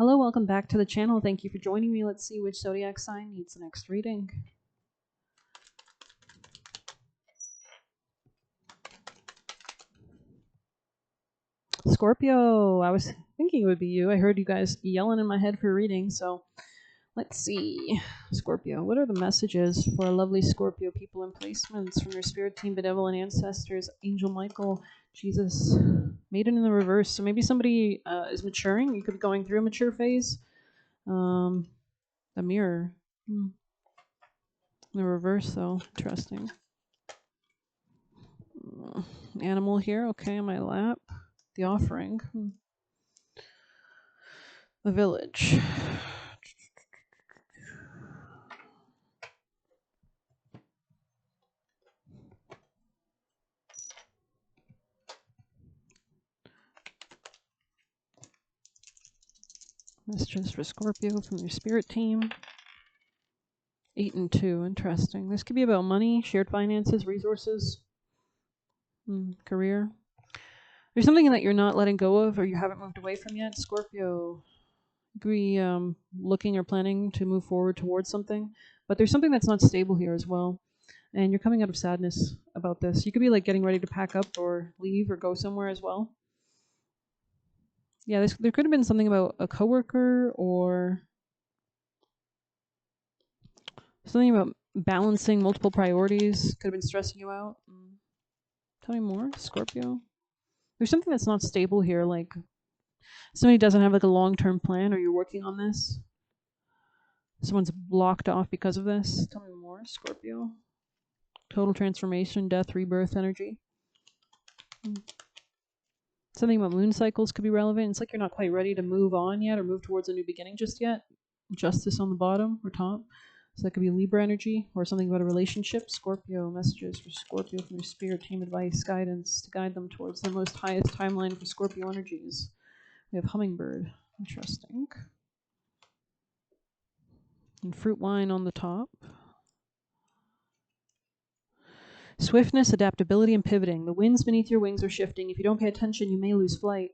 Hello, welcome back to the channel. Thank you for joining me. Let's see which zodiac sign needs the next reading. Scorpio, I was thinking it would be you. I heard you guys yelling in my head for a reading, so let's see. Scorpio, what are the messages for our lovely Scorpio people and placements from their spirit team, benevolent ancestors, Angel Michael, Jesus, Maiden in the reverse? So maybe somebody is maturing. You could be going through a mature phase. The mirror. The reverse, though. Interesting. Animal here. Okay, on my lap. The offering. The village. Messages for Scorpio from your spirit team. 8 and 2. Interesting. This could be about money, shared finances, resources, career. There's something that you're not letting go of or you haven't moved away from yet. Scorpio, be looking or planning to move forward towards something. But there's something that's not stable here as well. And you're coming out of sadness about this. You could be like getting ready to pack up or leave or go somewhere as well. Yeah, there could have been something about a coworker or something about balancing multiple priorities. Could have been stressing you out. Tell me more, Scorpio. There's something that's not stable here, like somebody doesn't have like a long-term plan or you're working on this. Someone's blocked off because of this. Tell me more, Scorpio. Total transformation, death, rebirth energy. Something about moon cycles could be relevant. It's like you're not quite ready to move on yet or move towards a new beginning just yet. Justice on the bottom or top. So that could be Libra energy or something about a relationship. Scorpio, messages for Scorpio from your spirit team, advice, guidance to guide them towards the most highest timeline for Scorpio energies. We have hummingbird. Interesting. And fruit wine on the top. Swiftness, adaptability, and pivoting. The winds beneath your wings are shifting. If you don't pay attention, you may lose flight.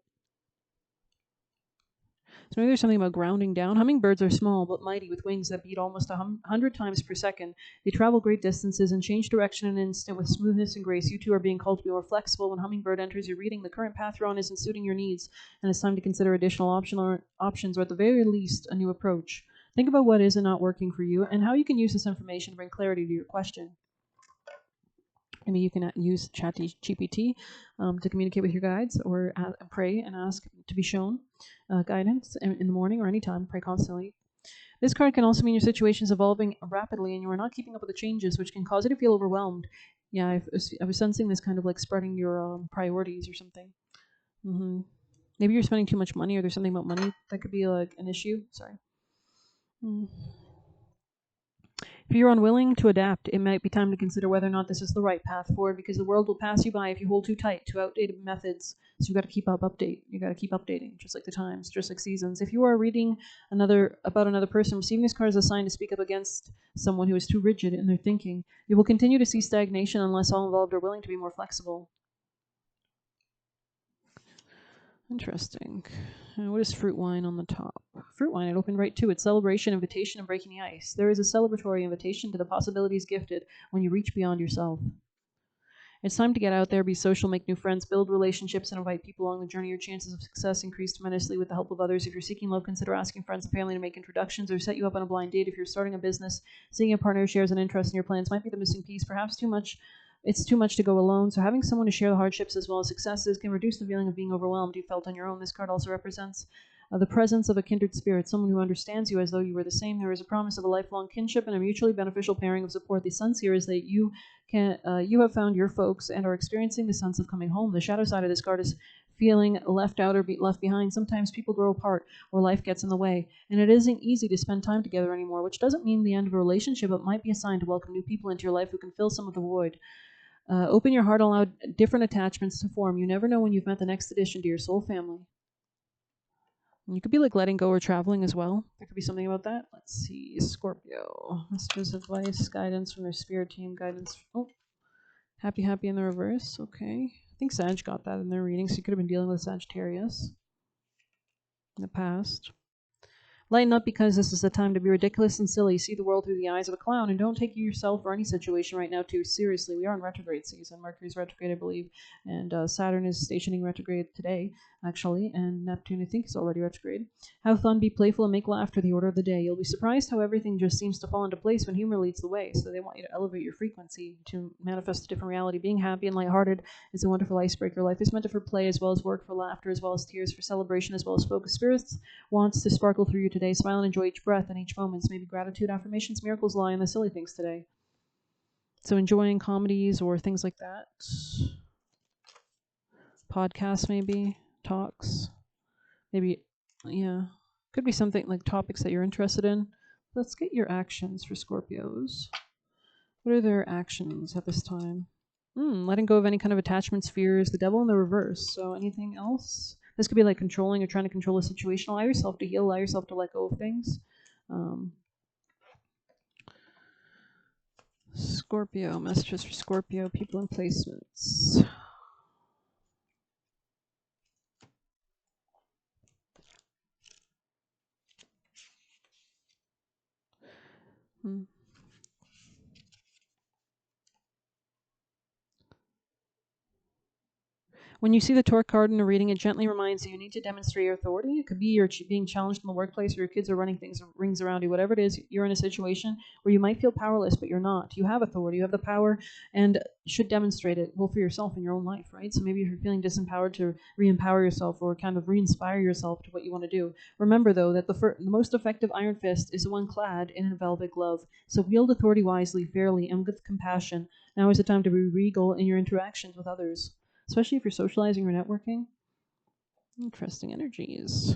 So maybe there's something about grounding down. Hummingbirds are small but mighty with wings that beat almost 100 times per second. They travel great distances and change direction in an instant with smoothness and grace. You two are being called to be more flexible. When hummingbird enters your reading, the current path you're on isn't suiting your needs, and it's time to consider additional options or at the very least, a new approach. Think about what is and not working for you and how you can use this information to bring clarity to your question. Maybe you can use ChatGPT to communicate with your guides or pray and ask to be shown guidance in the morning or anytime. Pray constantly. This card can also mean your situation is evolving rapidly and you are not keeping up with the changes, which can cause you to feel overwhelmed. Yeah, I was sensing this kind of like spreading your priorities or something. Maybe you're spending too much money or there's something about money that could be like an issue. Sorry. If you're unwilling to adapt, it might be time to consider whether or not this is the right path forward, because the world will pass you by if you hold too tight to outdated methods. So you got to keep You got to keep updating, just like the times, just like seasons. If you are reading about another person, receiving this card as a sign to speak up against someone who is too rigid in their thinking. You will continue to see stagnation unless all involved are willing to be more flexible. Interesting. What is fruit wine on the top? Fruit wine, it opened right to it. Celebration, invitation, and breaking the ice. There is a celebratory invitation to the possibilities gifted when you reach beyond yourself. It's time to get out there, be social, make new friends, build relationships, and invite people along the journey. Your chances of success increase tremendously with the help of others. If you're seeking love, consider asking friends and family to make introductions or set you up on a blind date. If you're starting a business, seeing a partner who shares an interest in your plans might be the missing piece. Perhaps it's too much to go alone, so having someone to share the hardships as well as successes can reduce the feeling of being overwhelmed you felt on your own. This card also represents the presence of a kindred spirit, someone who understands you as though you were the same. There is a promise of a lifelong kinship and a mutually beneficial pairing of support. The sense here is that you have found your folks and are experiencing the sense of coming home. The shadow side of this card is feeling left out or left behind. Sometimes people grow apart or life gets in the way, and it isn't easy to spend time together anymore, which doesn't mean the end of a relationship. It might be a sign to welcome new people into your life who can fill some of the void. Open your heart, allow different attachments to form. You never know when you've met the next addition to your soul family. And you could be like letting go or traveling as well. There could be something about that. Let's see. Scorpio. Messages, advice, guidance from their spirit team. Guidance. Oh, happy in the reverse. Okay. I think Sag got that in their reading, so you could have been dealing with Sagittarius in the past. Lighten up because this is the time to be ridiculous and silly. See the world through the eyes of a clown, and don't take yourself or any situation right now too seriously. We are in retrograde season. Mercury's retrograde, I believe, and Saturn is stationing retrograde today, actually, and Neptune, I think, is already retrograde. Have fun, be playful, and make laughter the order of the day. You'll be surprised how everything just seems to fall into place when humor leads the way. So they want you to elevate your frequency to manifest a different reality. Being happy and lighthearted is a wonderful icebreaker. Life is meant for play as well as work, for laughter as well as tears, for celebration as well as focus. Spirits wants to sparkle through you today. Smile and enjoy each breath and each moment. Maybe gratitude, affirmations, miracles lie in the silly things today. So enjoying comedies or things like that. Podcasts, maybe. Talks. Maybe, yeah. Could be something like topics that you're interested in. Let's get your actions for Scorpios. What are their actions at this time? Letting go of any kind of attachments, fears, the devil in the reverse. So anything else? This could be like controlling or trying to control a situation. Allow yourself to heal, allow yourself to let go of things. Scorpio, messages for Scorpio, people and placements. When you see the Torque card in a reading, it gently reminds you need to demonstrate your authority. It could be you're being challenged in the workplace, or your kids are running rings around you. Whatever it is, you're in a situation where you might feel powerless, but you're not. You have authority, you have the power, and should demonstrate it, well, for yourself in your own life, right? So maybe if you're feeling disempowered, to re-empower yourself or kind of re-inspire yourself to what you want to do. Remember, though, that the most effective iron fist is the one clad in a velvet glove. So wield authority wisely, fairly, and with compassion. Now is the time to be regal in your interactions with others, especially if you're socializing or networking. Interesting energies.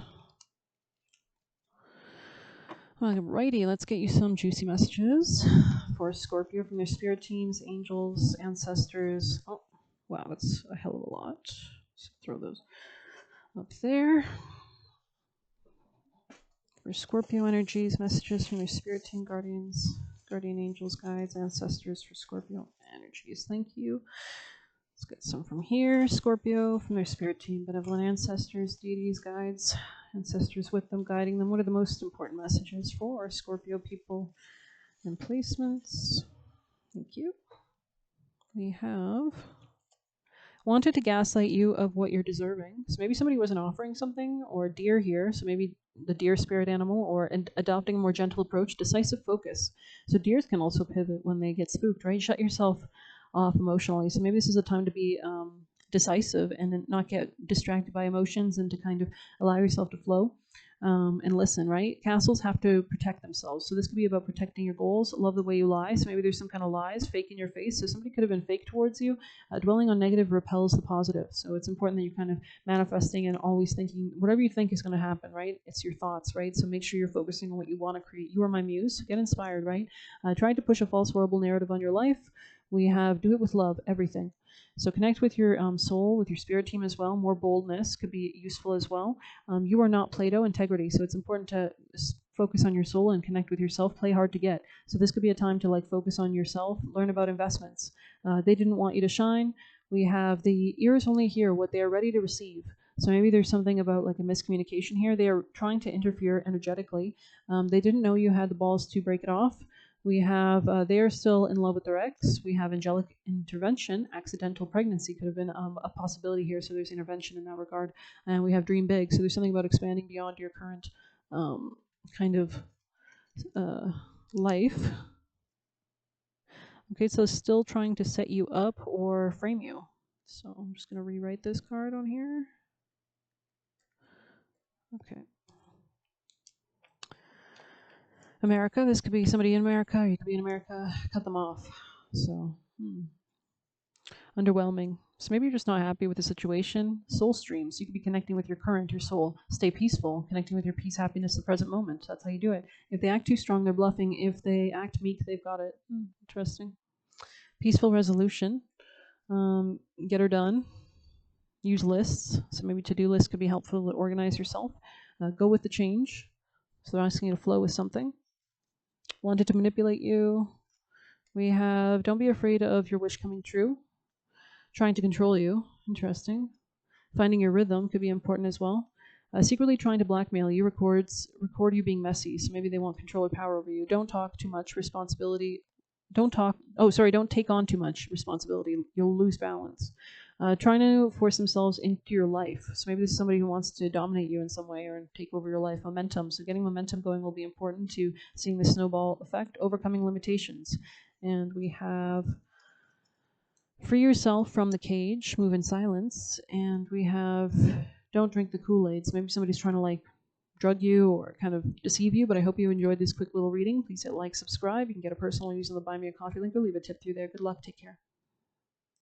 Alrighty, let's get you some juicy messages for Scorpio from their spirit teams, angels, ancestors. Oh, wow, that's a hell of a lot. Let's throw those up there. For Scorpio energies, messages from their spirit team, guardians, guardian angels, guides, ancestors for Scorpio energies. Thank you. Let's get some from here. Scorpio from their spirit team, benevolent ancestors, deities, guides, ancestors with them, guiding them. What are the most important messages for our Scorpio people and placements? Thank you. We have wanted to gaslight you of what you're deserving. So maybe somebody wasn't offering something, or deer here. So maybe the deer spirit animal, or adopting a more gentle approach, decisive focus. So deers can also pivot when they get spooked, right? Shut yourself off emotionally. So maybe this is a time to be decisive and not get distracted by emotions, and to kind of allow yourself to flow and listen, right? Castles have to protect themselves. So this could be about protecting your goals. Love the way you lie. So maybe there's some kind of lies, fake in your face. So somebody could have been fake towards you. Dwelling on negative repels the positive. So it's important that you're kind of manifesting and always thinking, whatever you think is going to happen, right? It's your thoughts, right? So make sure you're focusing on what you want to create. You are my muse. Get inspired, right? Trying to push a false, horrible narrative on your life. We have do it with love, everything. So connect with your soul, with your spirit team as well. More boldness could be useful as well. You are not Plato, integrity. So it's important to focus on your soul and connect with yourself. Play hard to get. So this could be a time to like focus on yourself, learn about investments. They didn't want you to shine. We have the ears only hear what they are ready to receive. So maybe there's something about like a miscommunication here. They are trying to interfere energetically. They didn't know you had the balls to break it off. We have, they are still in love with their ex. We have angelic intervention. Accidental pregnancy could have been a possibility here, so there's intervention in that regard. And we have dream big, so there's something about expanding beyond your current kind of life. Okay, so still trying to set you up or frame you. So I'm just going to rewrite this card on here. Okay. America, this could be somebody in America, or you could be in America. Cut them off. So, underwhelming. So maybe you're just not happy with the situation. Soul streams. You could be connecting with your current, your soul. Stay peaceful. Connecting with your peace, happiness, the present moment. That's how you do it. If they act too strong, they're bluffing. If they act meek, they've got it. Interesting. Peaceful resolution. Get her done. Use lists. So maybe to-do lists could be helpful to organize yourself. Go with the change. So they're asking you to flow with something. Wanted to manipulate you. We have don't be afraid of your wish coming true. Trying to control you. Interesting. Finding your rhythm could be important as well. Secretly trying to blackmail you, record you being messy, so maybe they want control or power over you. Don't talk too much responsibility. Don't take on too much responsibility. You'll lose balance. Trying to force themselves into your life. So maybe this is somebody who wants to dominate you in some way or take over your life. Momentum. So getting momentum going will be important to seeing the snowball effect. Overcoming limitations. And we have free yourself from the cage, move in silence. And we have don't drink the Kool-Aid. So maybe somebody's trying to like drug you or kind of deceive you, but I hope you enjoyed this quick little reading. Please hit like, subscribe. You can get a personal using the Buy Me a Coffee link or leave a tip through there. Good luck. Take care.